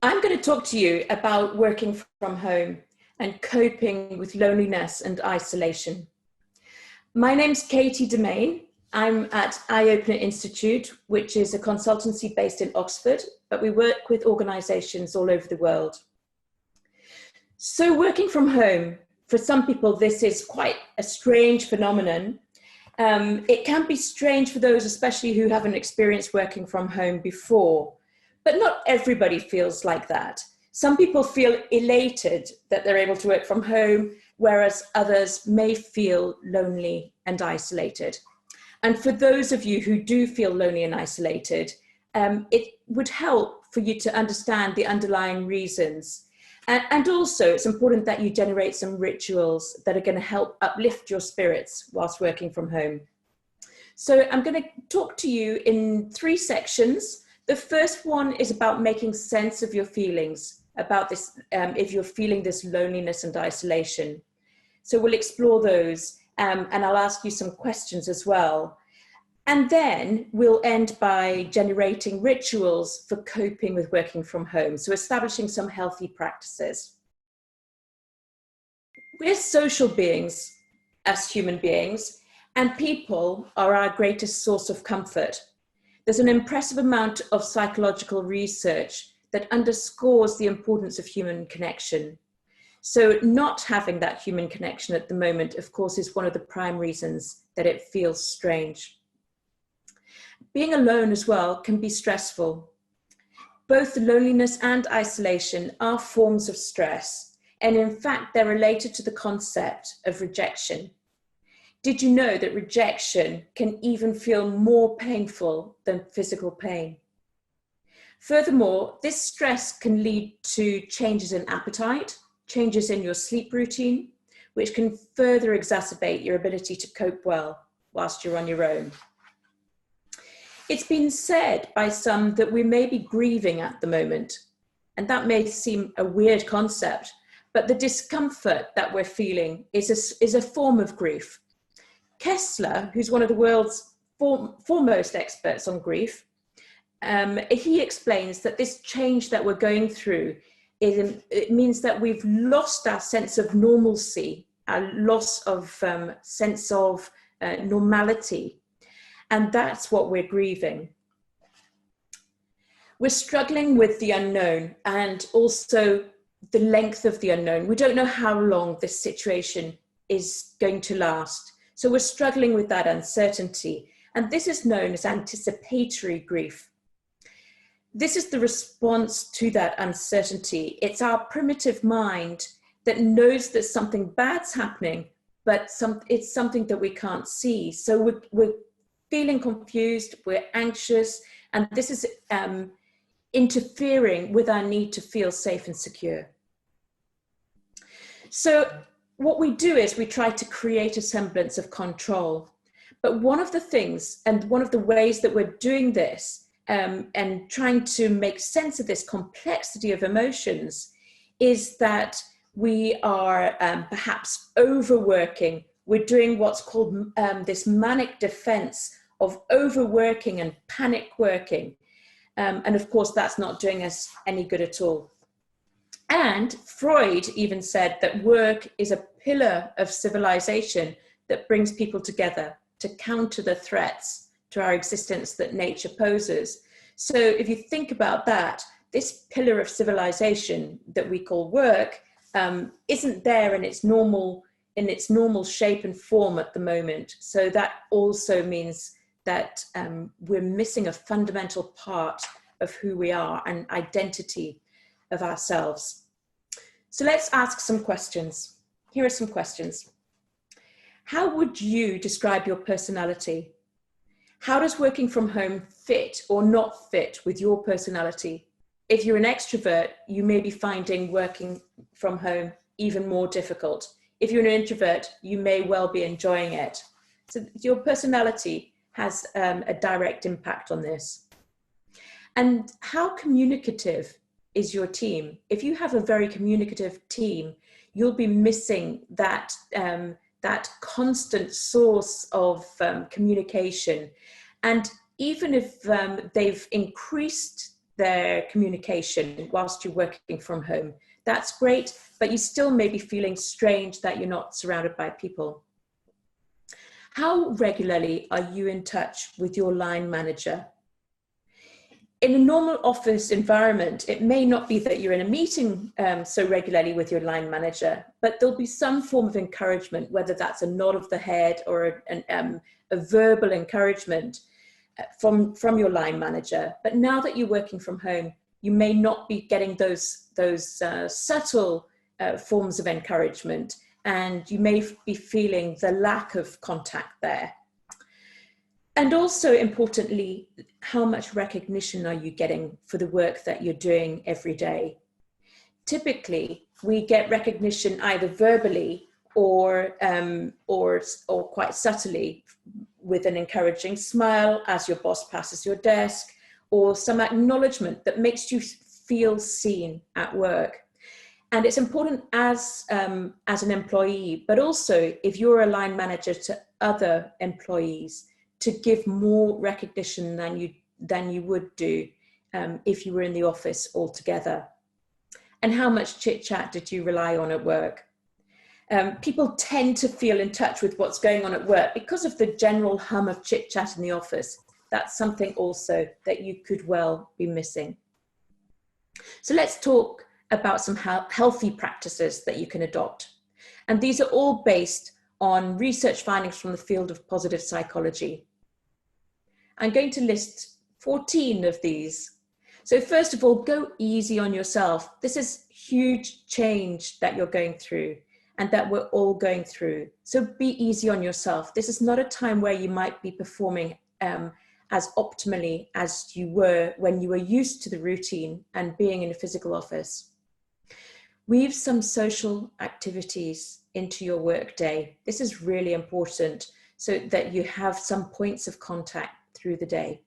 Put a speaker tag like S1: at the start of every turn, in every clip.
S1: I'm going to talk to you about working from home and coping with loneliness and isolation. My name's Katie Demain. I'm at Eye-Opener Institute, which is a consultancy based in Oxford, but we work with organisations all over the world. So working from home, for some people, this is quite a strange phenomenon. It can be strange for those, especially who haven't experienced working from home before. But not everybody feels like that. Some people feel elated that they're able to work from home, whereas others may feel lonely and isolated. And for those of you who do feel lonely and isolated, it would help for you to understand the underlying reasons. And also, it's important that you generate some rituals that are going to help uplift your spirits whilst working from home. So I'm going to talk to you in 3 sections. The first one is about making sense of your feelings, about this, if you're feeling this loneliness and isolation. So we'll explore those, and I'll ask you some questions as well. And then we'll end by generating rituals for coping with working from home, so establishing some healthy practices. We're social beings as human beings, and people are our greatest source of comfort. There's an impressive amount of psychological research that underscores the importance of human connection. So not having that human connection at the moment, of course, is one of the prime reasons that it feels strange. Being alone as well can be stressful. Both loneliness and isolation are forms of stress, and in fact, they're related to the concept of rejection. Did you know that rejection can even feel more painful than physical pain? Furthermore, this stress can lead to changes in appetite, changes in your sleep routine, which can further exacerbate your ability to cope well whilst you're on your own. It's been said by some that we may be grieving at the moment, and that may seem a weird concept, but the discomfort that we're feeling is a form of grief. Kessler, who's one of the world's foremost experts on grief, he explains that this change that we're going through, it means that we've lost our sense of normalcy, our loss of sense of normality, and that's what we're grieving. We're struggling with the unknown and also the length of the unknown. We don't know how long this situation is going to last. So we're struggling with that uncertainty, and this is known as anticipatory grief. This is the response to that uncertainty. It's our primitive mind that knows that something bad's happening, but it's something that we can't see. So we're feeling confused, we're anxious, and this is interfering with our need to feel safe and secure. So what we do is we try to create a semblance of control. But one of the things, and one of the ways that we're doing this and trying to make sense of this complexity of emotions, is that we are perhaps overworking. We're doing what's called this manic defense of overworking and panic working. And of course, that's not doing us any good at all. And Freud even said that work is a pillar of civilization that brings people together to counter the threats to our existence that nature poses. So if you think about that, this pillar of civilization that we call work isn't there in its normal shape and form at the moment. So that also means that we're missing a fundamental part of who we are and identity of ourselves. So let's ask some questions. Here are some questions. How would you describe your personality? How does working from home fit or not fit with your personality? If you're an extrovert, you may be finding working from home even more difficult. If you're an introvert, you may well be enjoying it. So your personality has a direct impact on this. And how communicative is your team? If you have a very communicative team, you'll be missing that, that constant source of communication. And even if they've increased their communication whilst you're working from home. That's great, but you still may be feeling strange that you're not surrounded by people. How regularly are you in touch with your line manager? In a normal office environment, it may not be that you're in a meeting so regularly with your line manager, but there'll be some form of encouragement, whether that's a nod of the head or a verbal encouragement from your line manager. But now that you're working from home, you may not be getting those subtle forms of encouragement, and you may be feeling the lack of contact there. And also importantly, how much recognition are you getting for the work that you're doing every day? Typically, we get recognition either verbally or quite subtly, with an encouraging smile as your boss passes your desk, or some acknowledgement that makes you feel seen at work. And it's important as an employee, but also if you're a line manager to other employees, to give more recognition than you would do if you were in the office altogether. And how much chit chat did you rely on at work? People tend to feel in touch with what's going on at work because of the general hum of chit chat in the office. That's something also that you could well be missing. So let's talk about some healthy practices that you can adopt. And these are all based on research findings from the field of positive psychology. I'm going to list 14 of these. So first of all, go easy on yourself. This is huge change that you're going through and that we're all going through. So be easy on yourself. This is not a time where you might be performing as optimally as you were when you were used to the routine and being in a physical office. Weave some social activities into your work day. This is really important so that you have some points of contact through the day.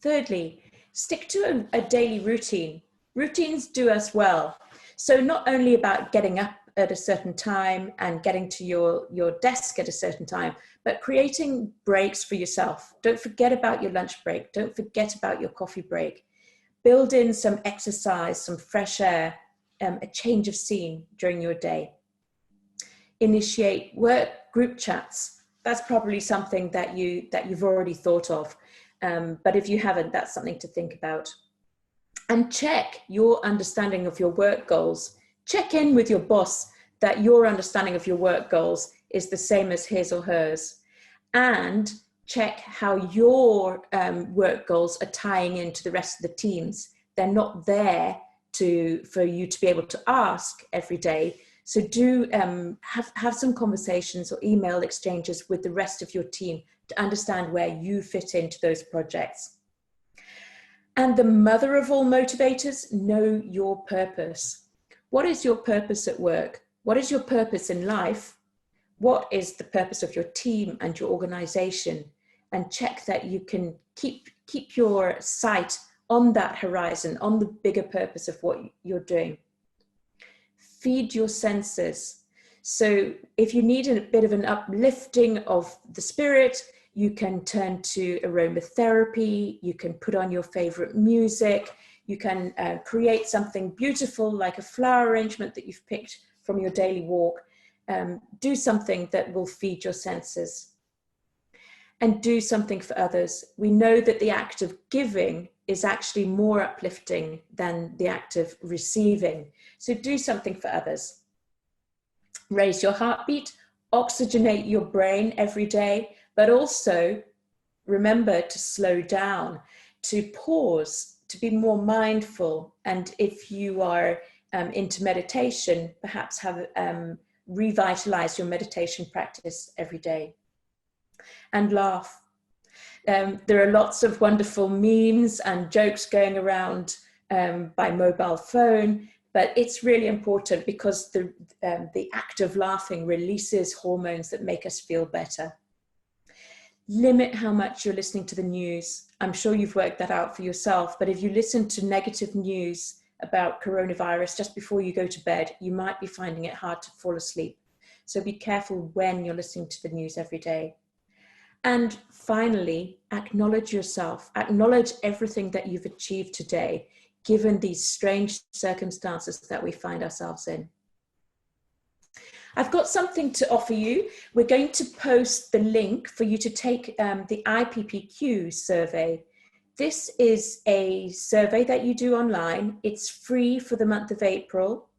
S1: Thirdly, stick to a daily routine. Routines do us well. So not only about getting up at a certain time and getting to your desk at a certain time, but creating breaks for yourself. Don't forget about your lunch break. Don't forget about your coffee break. Build in some exercise, some fresh air, a change of scene during your day. Initiate work group chats. That's probably something that you've already thought of. But if you haven't, that's something to think about. And check your understanding of your work goals. Check in with your boss that your understanding of your work goals is the same as his or hers. And check how your work goals are tying into the rest of the teams. They're not there for you to be able to ask every day. So do have some conversations or email exchanges with the rest of your team to understand where you fit into those projects. And the mother of all motivators, know your purpose. What is your purpose at work? What is your purpose in life? What is the purpose of your team and your organization? And check that you can keep your sight on that horizon, on the bigger purpose of what you're doing. Feed your senses. So if you need a bit of an uplifting of the spirit, you can turn to aromatherapy, you can put on your favorite music, you can create something beautiful like a flower arrangement that you've picked from your daily walk. Do something that will feed your senses. And do something for others. We know that the act of giving is actually more uplifting than the act of receiving. So do something for others. Raise your heartbeat, oxygenate your brain every day, but also remember to slow down, to pause, to be more mindful. And if you are into meditation, perhaps have revitalize your meditation practice every day. And laugh. There are lots of wonderful memes and jokes going around by mobile phone, but it's really important because the act of laughing releases hormones that make us feel better. Limit how much you're listening to the news. I'm sure you've worked that out for yourself, but if you listen to negative news about coronavirus just before you go to bed, you might be finding it hard to fall asleep. So be careful when you're listening to the news every day. And finally, acknowledge yourself, acknowledge everything that you've achieved today, given these strange circumstances that we find ourselves in. I've got something to offer you. We're going to post the link for you to take the IPPQ survey. This is a survey that you do online. It's free for the month of April,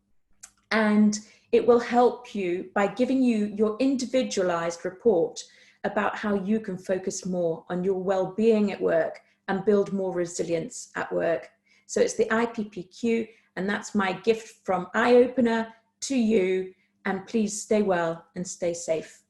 S1: and it will help you by giving you your individualized report about how you can focus more on your well-being at work and build more resilience at work. So it's the IPPQ, and that's my gift from Eye Opener to you. And please stay well and stay safe.